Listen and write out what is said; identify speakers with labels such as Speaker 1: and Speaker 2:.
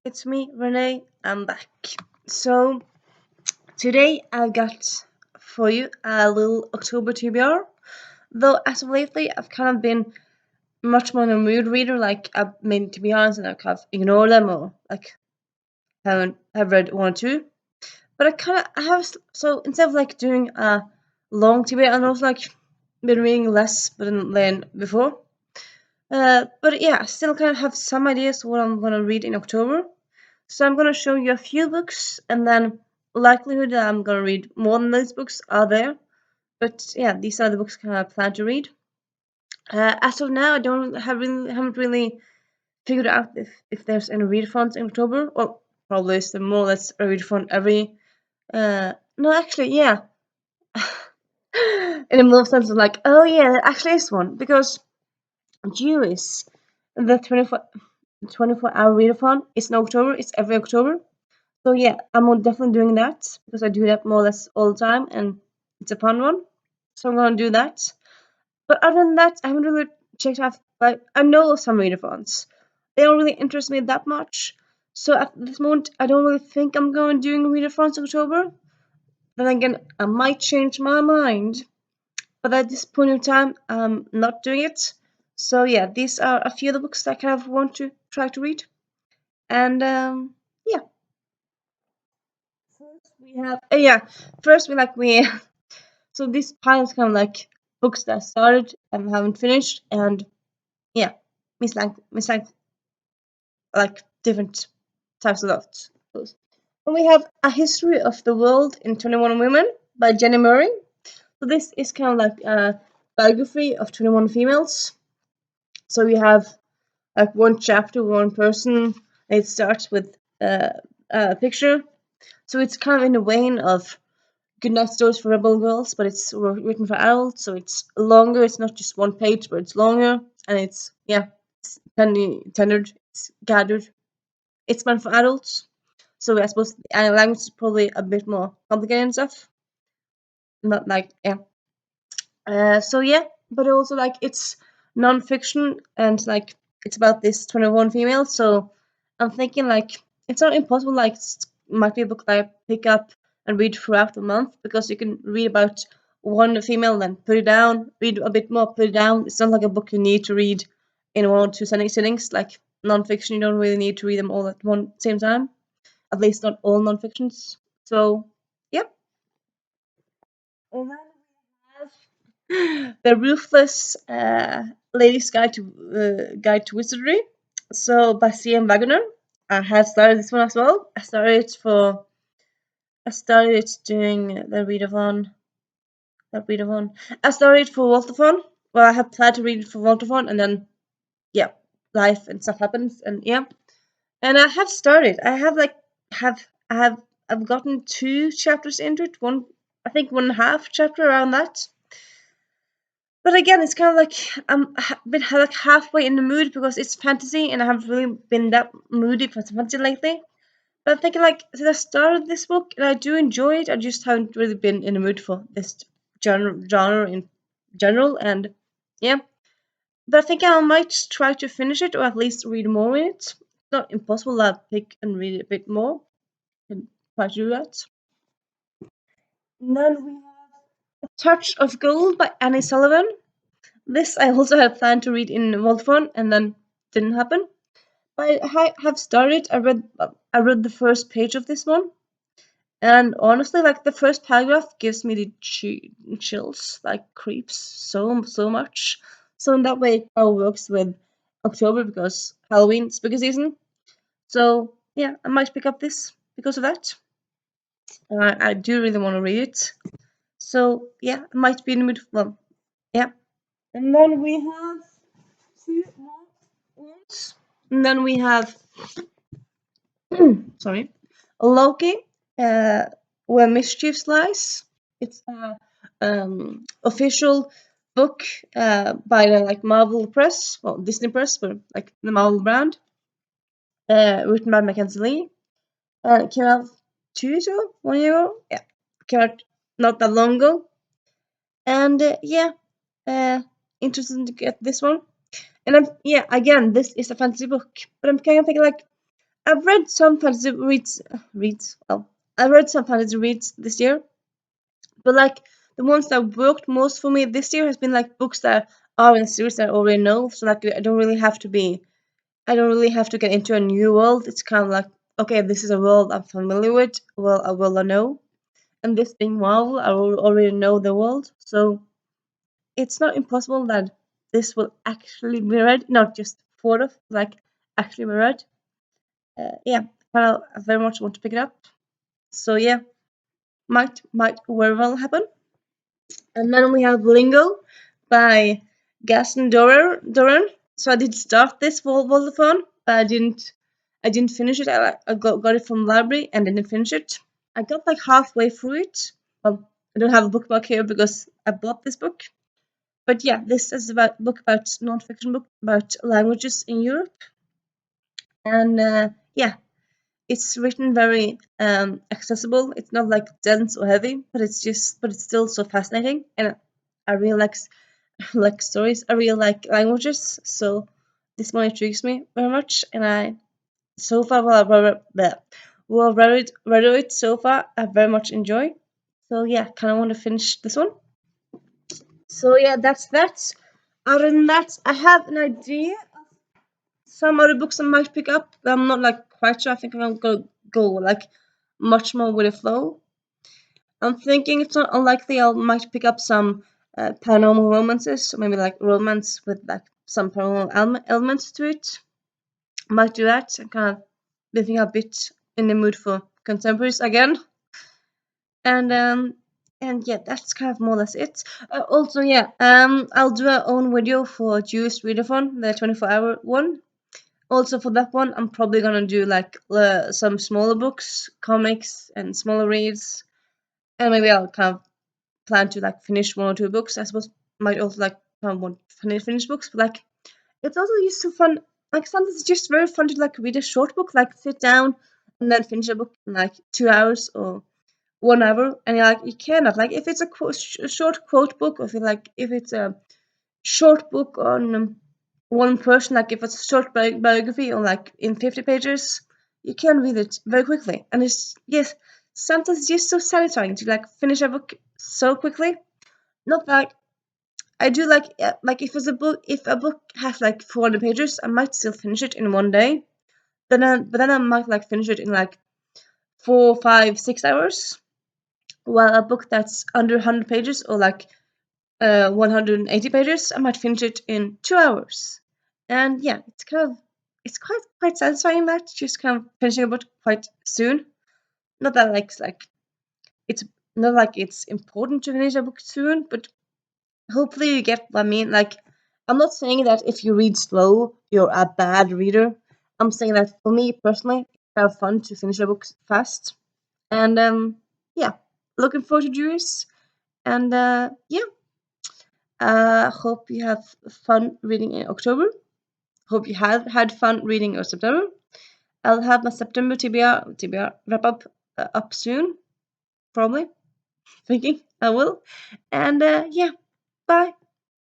Speaker 1: it's me, Renee. I'm back. So, today I got for you a little October TBR. Though, as of lately, I've kind of been much more in a mood reader. Like, to be honest, and I've kind of ignored them or like have read one or two. But I have, so instead of like doing a long TBR, I've also like been reading less than before. But yeah, I still kind of have some ideas what I'm gonna read in October. So I'm gonna show you a few books, and then likelihood that I'm gonna read more than these books are there. But yeah, these are the books I plan to read. As of now, I don't have really haven't really figured out if there's any readathons in October. Or probably is more or less a readathon every. No, actually, yeah. In a more sense of like, oh yeah, there actually is one because Jewish the 24-hour readathon is in October. It's every October. So yeah, I'm definitely doing that because I do that more or less all the time, and it's a fun one. So I'm gonna do that. But other than that, I haven't really checked out. Like I know some readathons, they don't really interest me that much. So at this moment, I don't really think I'm going doing readathons in October. Then again, I might change my mind. But at this point in time, I'm not doing it. So yeah, these are a few of the books that I kind of want to try to read. And yeah, first we have first we so this pile is kind of like books that I started and haven't finished, and yeah, miss like different types of those. And we have A History of the World in 21 Women by Jenny Murray. So this is kind of like a biography of 21 females. So we have like one chapter, one person, and it starts with a picture. So it's kind of in the vein of Goodnight Stories for Rebel Girls, but it's written for adults, so it's longer. It's not just one page, but it's longer, and it's tendered, it's gathered. It's meant for adults, so I suppose the language is probably a bit more complicated and stuff. Not like yeah. So yeah, but also like it's non-fiction and like it's about this 21 female. So I'm thinking like it's not impossible. Like it might be a book that I pick up and read throughout the month because you can read about one female, then put it down, read a bit more, put it down. It's not like a book you need to read in one or two sittings. Like non-fiction, you don't really need to read them all at one same time. At least not all non-fictions. So yeah. And then The Ruthless Lady's Guide to Wizardry. So by C.M. Wagner. I have started this one as well. I started doing the readathon. That readathon. I started for Waltathon. Well, I have planned to read it for Waltathon, and then yeah, life and stuff happens, and yeah. And I have started. I have like have I have I've gotten 2 chapters into it. One, I think, 1.5 chapter around that. But again, it's kind of like been like halfway in the mood because it's fantasy, and I haven't really been that moody for fantasy lately. But I'm thinking like since I started this book and I do enjoy it, I just haven't really been in the mood for this genre in general, and yeah. But I think I might try to finish it or at least read more in it. It's not impossible that I'll pick and read a bit more and try to do that. And then we have A Touch of Gold by Annie Sullivan. This I also had planned to read in Wolfon and then didn't happen. But I have started. I read the first page of this one, and honestly, like the first paragraph gives me the chills, like creeps so much. So in that way, it all works with October because Halloween spooky season. So yeah, I might pick up this because of that. I do really want to read it. So yeah, I might be in the mood. Well, yeah. And then we have 2 more ones. And then we have sorry, Loki, uh, Where Mischief Lies. It's a official book by the like Marvel Press, well Disney Press, but like the Marvel brand, written by Mackenzie Lee. It came out 2 years ago, 1 year ago. Yeah, it came out not that long ago. And yeah, uh, interested to get this one. And I'm yeah, again, this is a fantasy book, but I'm kind of thinking like I've read some fantasy reads. Well, I read some fantasy reads this year, but like the ones that worked most for me this year has been like books that are in series that I already know. So like I don't really have to get into a new world. It's kind of like, okay, this is a world I'm familiar with. Well, a world I know, and this being Marvel, I already know the world, so it's not impossible that this will actually be read, not just sort of like actually be read. Yeah, I very much want to pick it up. So yeah, might very well happen. And then we have Lingo by Gaston Doran. So I did start this Voltathon, but I didn't finish it. I got it from the library and didn't finish it. I got like halfway through it. Well, I don't have a bookmark here because I bought this book. But yeah, this is about book about non-fiction book about languages in Europe, and yeah, it's written very accessible. It's not like dense or heavy, but it's still so fascinating, and I really like stories. I really like languages, so this one intrigues me very much, and I so far well read it so far. I very much enjoy. So yeah, kind of want to finish this one. So yeah, that's that. Other than that, I have an idea. Some other books I might pick up. I'm not like quite sure. I think I'm gonna go like much more with the flow. I'm thinking it's not unlikely I might pick up some paranormal romances, or maybe like romance with like some paranormal elements to it. Might do that. I'm kind of living a bit in the mood for contemporaries again. And yeah, that's kind of more or less it. Also, yeah, I'll do our own video for Jewish Readathon, the 24-hour one. Also, for that one, I'm probably gonna do like some smaller books, comics, and smaller reads, and maybe I'll kind of plan to like finish one or two books. I suppose might also like kind of want to finish books, but like it's also just so fun. Like sometimes it's just very fun to like read a short book, like sit down and then finish a book in like 2 hours or 1 hour, and you're like you cannot like if it's a short quote book, or if it's a short book on one person, like if it's a short biography or like in 50 pages, you can read it very quickly, and it's yes, sometimes it's just so satisfying to like finish a book so quickly. Not like I do like if a book has like 400 pages, I might still finish it in one day. But then I might like finish it in like 4, 5, 6 hours. While a book that's under 100 pages or like 180 pages, I might finish it in 2 hours. And yeah, it's quite satisfying that just kind of finishing a book quite soon. Not that like it's not like it's important to finish a book soon, but hopefully you get what I mean. Like I'm not saying that if you read slow, you're a bad reader. I'm saying that for me personally, it's kind of fun to finish a book fast. And yeah, looking forward to Juice. And yeah, hope you have fun reading in October. Hope you have had fun reading in September. I'll have my September TBR wrap up soon, probably. Thinking I will. And yeah, bye.